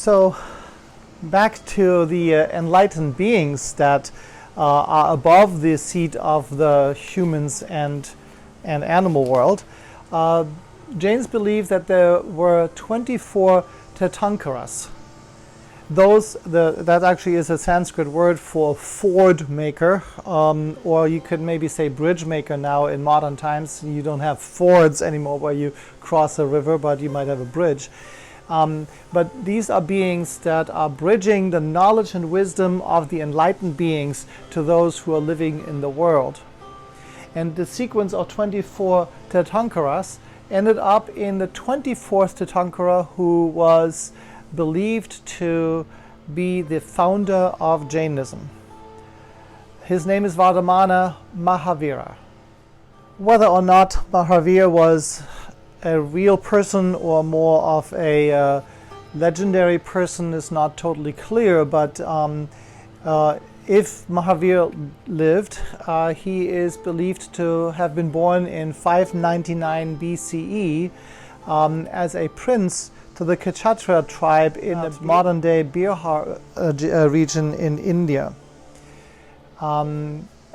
So back to the enlightened beings that are above the seat of the humans and animal world. Jains believe that there were 24 Tirthankaras. That actually is a Sanskrit word for ford maker, or you could maybe say bridge maker now in modern times. You don't have fords anymore where you cross a river, but you might have a bridge. But these are beings that are bridging the knowledge and wisdom of the enlightened beings to those who are living in the world. And the sequence of 24 Tirthankaras ended up in the 24th Tirthankara, who was believed to be the founder of Jainism. His name is Vardhamana Mahavira. Whether or not Mahavira was a real person or more of a legendary person is not totally clear, but if Mahavira lived, he is believed to have been born in 599 BCE as a prince to the Kshatriya tribe in the modern-day Bihar region in India.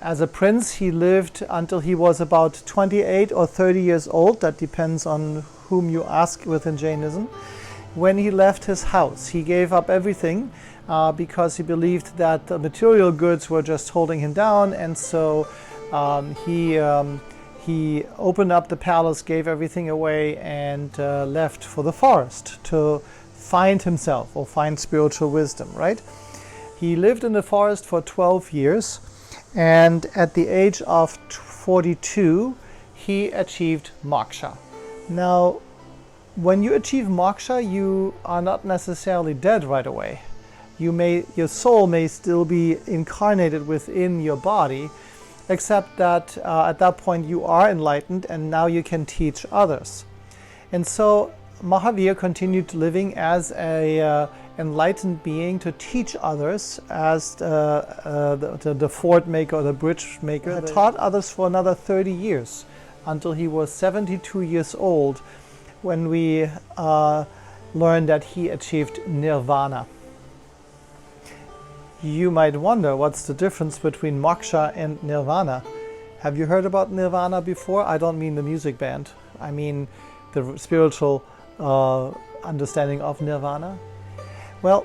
As a prince, he lived until he was about 28 or 30 years old. That depends on whom you ask within Jainism. When he left his house, he gave up everything because he believed that the material goods were just holding him down, and so he opened up the palace, gave everything away, and left for the forest to find himself or find spiritual wisdom, right? He lived in the forest for 12 years, and at the age of 42, he achieved moksha. Now, when you achieve moksha, you are not necessarily dead right away. Your soul may still be incarnated within your body, except that at that point you are enlightened and now you can teach others. And so Mahavira continued living as a enlightened being to teach others as the fort maker or the bridge maker. He taught others for another 30 years until he was 72 years old, when we learned that he achieved Nirvana. You might wonder, what's the difference between moksha and Nirvana? Have you heard about Nirvana before? I don't mean the music band. I mean the spiritual understanding of Nirvana. Well,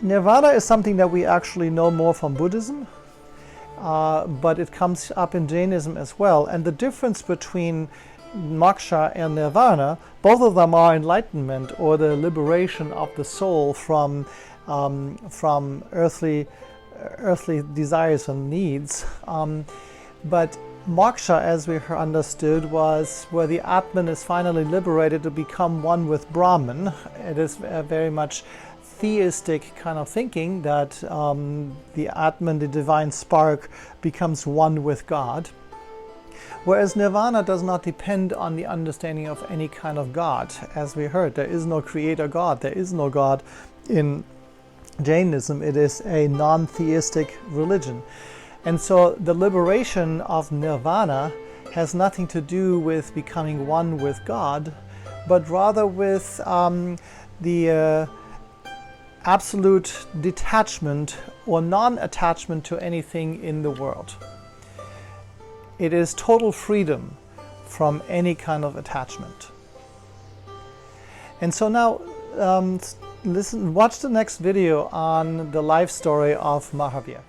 Nirvana is something that we actually know more from Buddhism, but it comes up in Jainism as well. And the difference between moksha and Nirvana, both of them are enlightenment or the liberation of the soul from earthly desires and needs. But moksha, as we understood, was where the Atman is finally liberated to become one with Brahman. It is very much theistic kind of thinking that the Atman, the divine spark, becomes one with God. Whereas Nirvana does not depend on the understanding of any kind of God. As we heard, there is no creator God. There is no God in Jainism. It is a non-theistic religion. And so the liberation of Nirvana has nothing to do with becoming one with God, but rather with the absolute detachment or non-attachment to anything in the world. It is total freedom from any kind of attachment. And so now watch the next video on the life story of Mahavira.